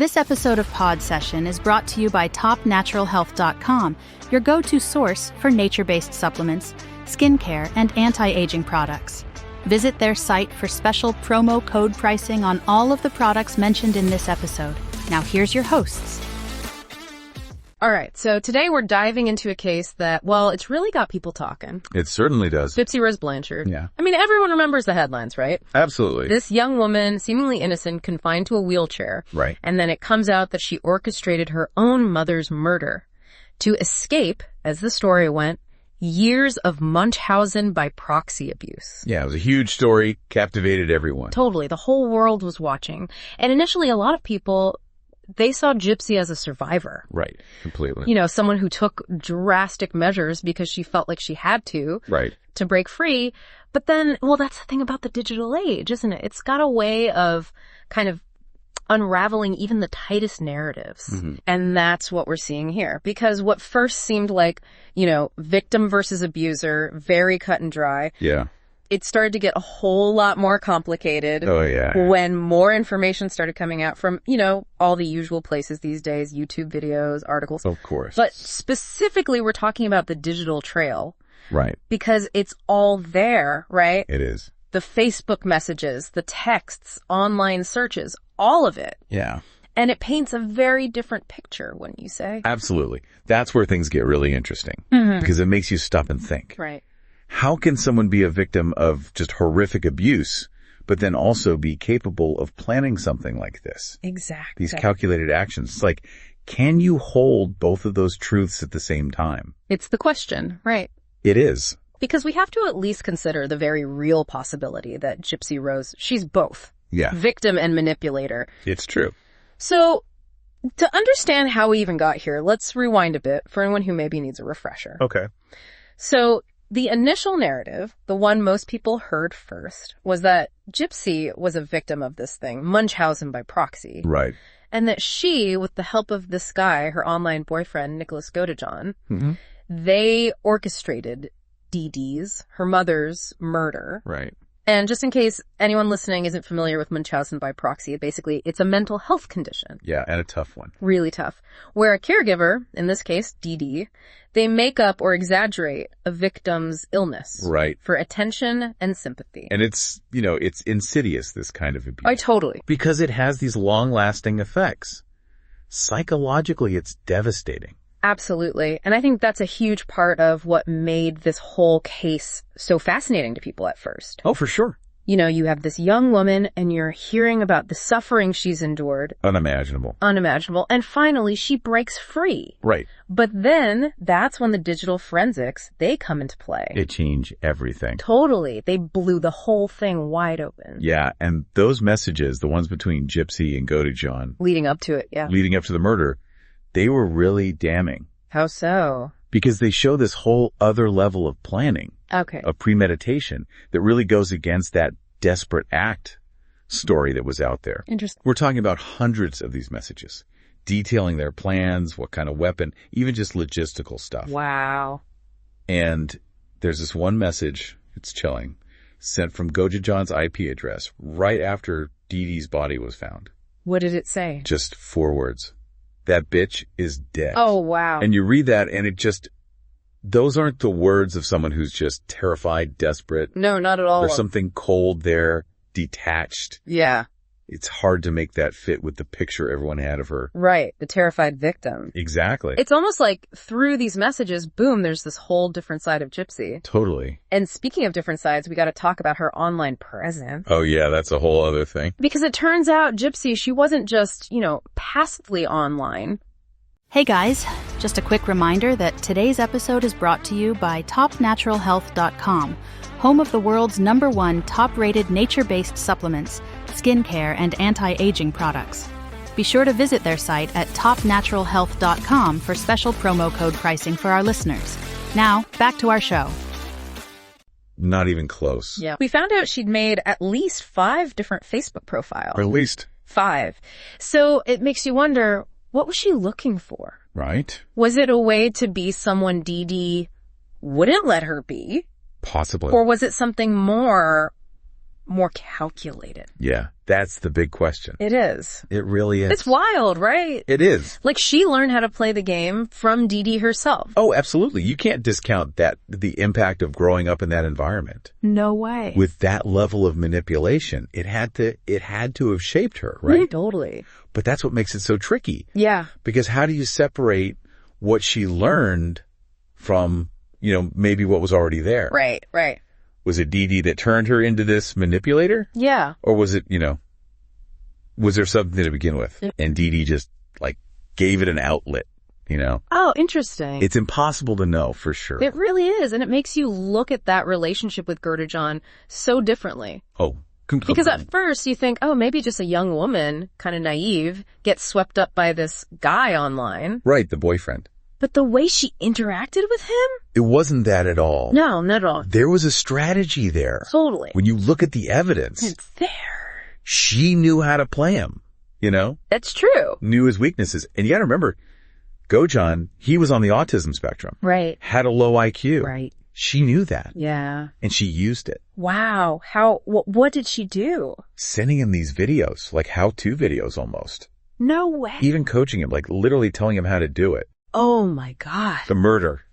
This episode of Pod Session is brought to you by topnaturalhealth.com, your go-to source for nature-based supplements, skincare, and anti-aging products. Visit their site for special promo code pricing on all of the products mentioned in this episode. Now here's your hosts. All right, so today we're diving into a case that, well, it's really got people talking. It certainly does. Gypsy Rose Blanchard. Yeah. I mean, everyone remembers the headlines, right? Absolutely. This young woman, seemingly innocent, confined to a wheelchair. Right. And then it comes out that she orchestrated her own mother's murder to escape, as the story went, years of Munchausen by proxy abuse. Yeah, it was a huge story, captivated everyone. Totally. The whole world was watching. And initially, a lot of people, they saw Gypsy as a survivor. Right, completely. You know, someone who took drastic measures because she felt like she had to. Right. To break free. But then, well, that's the thing about the digital age, isn't it? It's got a way of kind of unraveling even the tightest narratives. Mm-hmm. And that's what we're seeing here. Because what first seemed like, you know, victim versus abuser, very cut and dry. Yeah. It started to get a whole lot more complicated. Oh, yeah. When more information started coming out from, you know, all the usual places these days, YouTube videos, articles. Of course. But specifically, we're talking about the digital trail. Right. Because it's all there, right? It is. The Facebook messages, the texts, online searches, all of it. Yeah. And it paints a very different picture, wouldn't you say? Absolutely. That's where things get really interesting. Mm-hmm. Because it makes you stop and think. Right. How can someone be a victim of just horrific abuse, but then also be capable of planning something like this? Exactly. These calculated actions. It's like, can you hold both of those truths at the same time? It's the question, right? It is. Because we have to at least consider the very real possibility that Gypsy Rose, she's both. Yeah. Victim and manipulator. It's true. So, to understand how we even got here, let's rewind a bit for anyone who maybe needs a refresher. Okay. So, the initial narrative, the one most people heard first, was that Gypsy was a victim of this thing, Munchausen by proxy. Right. And that she, with the help of this guy, her online boyfriend, Nicholas Godejohn, Mm-hmm. they orchestrated Dee Dee's, her mother's, murder. Right. And just in case anyone listening isn't familiar with Munchausen by proxy, basically it's a mental health condition. Yeah, and a tough one. Really tough. Where a caregiver, in this case Dee Dee, they make up or exaggerate a victim's illness. Right. For attention and sympathy. And it's, you know, it's insidious, this kind of abuse. Totally. Because it has these long-lasting effects. Psychologically, it's devastating. Absolutely. And I think that's a huge part of what made this whole case so fascinating to people at first. Oh, for sure. You know, you have this young woman and you're hearing about the suffering she's endured. Unimaginable. And finally, she breaks free. Right. But then that's when the digital forensics, they come into play. It changed everything. Totally. They blew the whole thing wide open. Yeah, and those messages, the ones between Gypsy and Godejohn, Leading up to it, yeah. leading up to the murder, they were really damning. How so? Because they show this whole other level of planning, Okay. of premeditation, that really goes against that desperate act story that was out there. Interesting. We're talking about hundreds of these messages, detailing their plans, what kind of weapon, even just logistical stuff. Wow. And there's this one message, it's chilling, sent from Godejohn's IP address right after Dee Dee's body was found. What did it say? Just 4 words. That bitch is dead. Oh, wow. And you read that and it just, those aren't the words of someone who's just terrified, desperate. No, not at all. There's something cold there, detached. Yeah. It's hard to make that fit with the picture everyone had of her. Right. The terrified victim. Exactly. It's almost like through these messages, boom, there's this whole different side of Gypsy. Totally. And speaking of different sides, we got to talk about her online presence. Oh yeah, that's a whole other thing. Because it turns out Gypsy, she wasn't just, you know, passively online. Hey guys, just a quick reminder that today's episode is brought to you by topnaturalhealth.com, home of the world's #1 top-rated nature-based supplements, skincare, and anti-aging products. Be sure to visit their site at topnaturalhealth.com for special promo code pricing for our listeners. Now, back to our show. Not even close. Yeah. We found out she'd made at least 5 different Facebook profiles. Or at least. 5. So it makes you wonder, what was she looking for? Right. Was it a way to be someone Dee Dee wouldn't let her be? Possibly. Or was it something more more calculated. Yeah, that's the big question. It is. It really is. It's wild, right? It is. Like, she learned how to play the game from Dee Dee herself. Oh, absolutely. You can't discount the impact of growing up in that environment. No way. With that level of manipulation, it had to have shaped her, right? Totally. But that's what makes it so tricky. Yeah. Because how do you separate what she learned from, maybe what was already there? Right. Was it Dee Dee that turned her into this manipulator? Yeah. Or was it, was there something to begin with? And Dee Dee just, gave it an outlet, Oh, interesting. It's impossible to know for sure. It really is. And it makes you look at that relationship with Godejohn so differently. Oh, completely. Because at first you think, oh, maybe just a young woman, kind of naive, gets swept up by this guy online. Right, the boyfriend. But the way she interacted with him? It wasn't that at all. No, not at all. There was a strategy there. Totally. When you look at the evidence. It's there. She knew how to play him, That's true. Knew his weaknesses. And you gotta remember, Godejohn, he was on the autism spectrum. Right. Had a low IQ. Right. She knew that. Yeah. And she used it. Wow. What did she do? Sending him these videos, like how-to videos almost. No way. Even coaching him, literally telling him how to do it. Oh my God. The murder.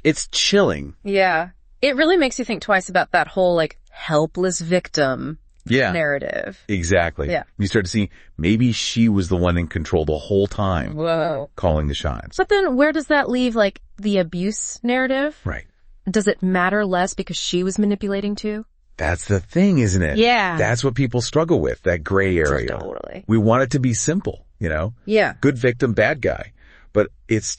It's chilling. Yeah. It really makes you think twice about that whole helpless victim narrative. Exactly. Yeah. You start to see maybe she was the one in control the whole time. Whoa. Calling the shots. But then where does that leave the abuse narrative? Right. Does it matter less because she was manipulating too? That's the thing, isn't it? Yeah. That's what people struggle with, that gray area. Totally. We want it to be simple, Yeah. Good victim, bad guy. But it's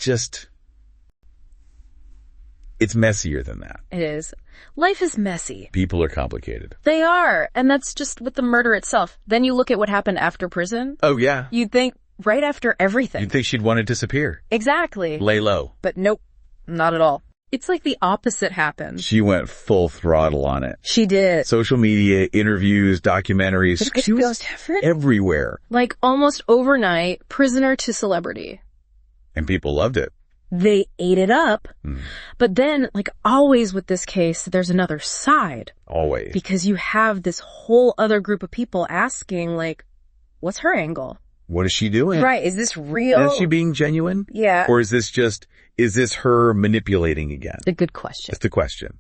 messier than that. It is. Life is messy. People are complicated. They are. And that's just with the murder itself. Then you look at what happened after prison. Oh, yeah. You'd think right after everything. You'd think she'd want to disappear. Exactly. Lay low. But nope. Not at all. It's like the opposite happened. She went full throttle on it. She did. Social media, interviews, documentaries. She was everywhere. Almost overnight, prisoner to celebrity. And people loved it. They ate it up. But then, always with this case, there's another side. Always. Because you have this whole other group of people asking, what's her angle? What is she doing? Right. Is this real? Is she being genuine? Yeah. Or is this her manipulating again? A good question. That's the question.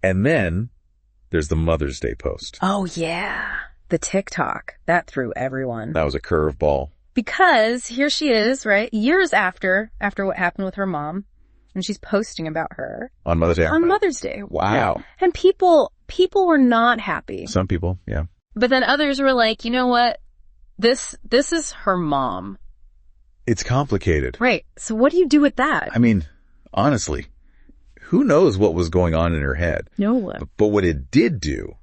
And then there's the Mother's Day post. Oh, yeah. The TikTok. That threw everyone. That was a curveball. Because here she is, right? Years after what happened with her mom. And she's posting about her. On Mother's Day. On Mother's Day. Wow. Yeah. And people were not happy. Some people, yeah. But then others were like, you know what? This is her mom. It's complicated. Right. So what do you do with that? I mean, honestly, who knows what was going on in her head? No one. But what it did do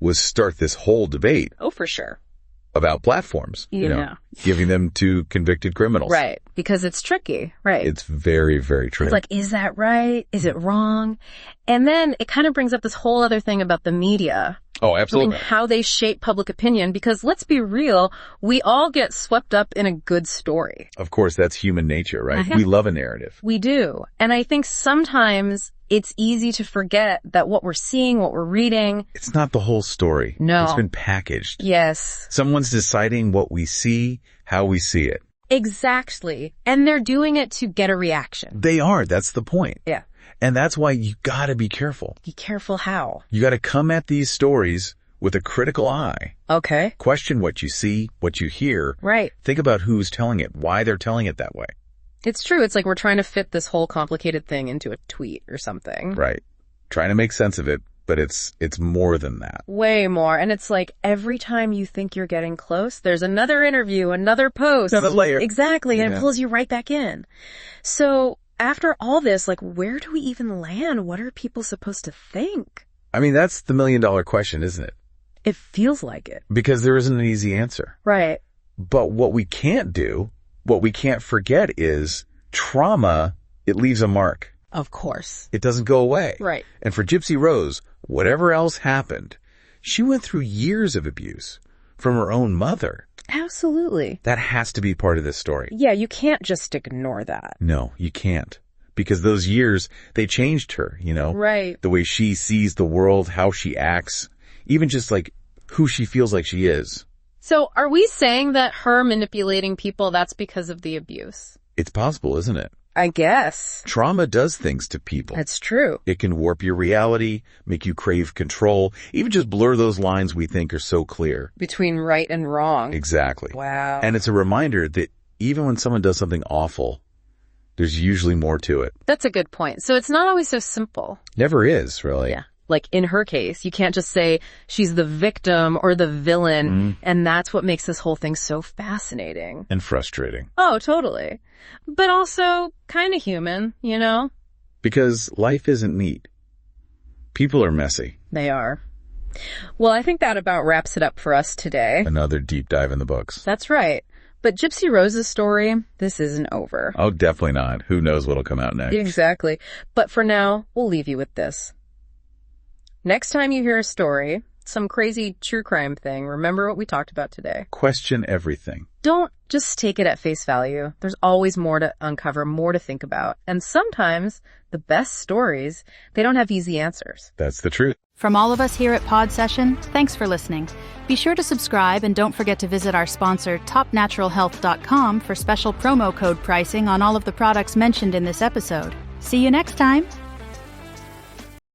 was start this whole debate. Oh, for sure. About platforms, giving them to convicted criminals. Right. Because it's tricky. Right. It's very, very tricky. It's is that right? Is it wrong? And then it kind of brings up this whole other thing about the media. Oh, absolutely. And how they shape public opinion. Because let's be real, we all get swept up in a good story. Of course, that's human nature, right? We love a narrative. We do. And I think sometimes it's easy to forget that what we're seeing, what we're reading. It's not the whole story. No. It's been packaged. Yes. Someone's deciding what we see, how we see it. Exactly. And they're doing it to get a reaction. They are. That's the point. Yeah. And that's why you gotta be careful. Be careful how? You gotta come at these stories with a critical eye. Okay. Question what you see, what you hear. Right. Think about who's telling it, why they're telling it that way. It's true. It's we're trying to fit this whole complicated thing into a tweet or something. Right. Trying to make sense of it, but it's more than that. Way more. And it's every time you think you're getting close, there's another interview, another post. Another layer. Exactly. And it pulls you right back in. So after all this, where do we even land? What are people supposed to think? I mean, that's the $1 million question, isn't it? It feels like it. Because there isn't an easy answer. Right. But what we can't do, what we can't forget is trauma, it leaves a mark. Of course. It doesn't go away. Right. And for Gypsy Rose, whatever else happened, she went through years of abuse from her own mother. Absolutely. That has to be part of this story. Yeah, you can't just ignore that. No, you can't. Because those years, they changed her, Right. The way she sees the world, how she acts, even just who she feels like she is. So are we saying that her manipulating people, that's because of the abuse? It's possible, isn't it? I guess. Trauma does things to people. That's true. It can warp your reality, make you crave control, even just blur those lines we think are so clear. Between right and wrong. Exactly. Wow. And it's a reminder that even when someone does something awful, there's usually more to it. That's a good point. So it's not always so simple. Never is, really. Yeah. Like in her case, you can't just say she's the victim or the villain, and that's what makes this whole thing so fascinating. And frustrating. Oh, totally. But also kind of human, you know? Because life isn't neat. People are messy. They are. Well, I think that about wraps it up for us today. Another deep dive in the books. That's right. But Gypsy Rose's story, this isn't over. Oh, definitely not. Who knows what'll come out next? Exactly. But for now, we'll leave you with this. Next time you hear a story, some crazy true crime thing, remember what we talked about today. Question everything. Don't just take it at face value. There's always more to uncover, more to think about. And sometimes the best stories, they don't have easy answers. That's the truth. From all of us here at Pod Session, thanks for listening. Be sure to subscribe and don't forget to visit our sponsor, topnaturalhealth.com, for special promo code pricing on all of the products mentioned in this episode. See you next time.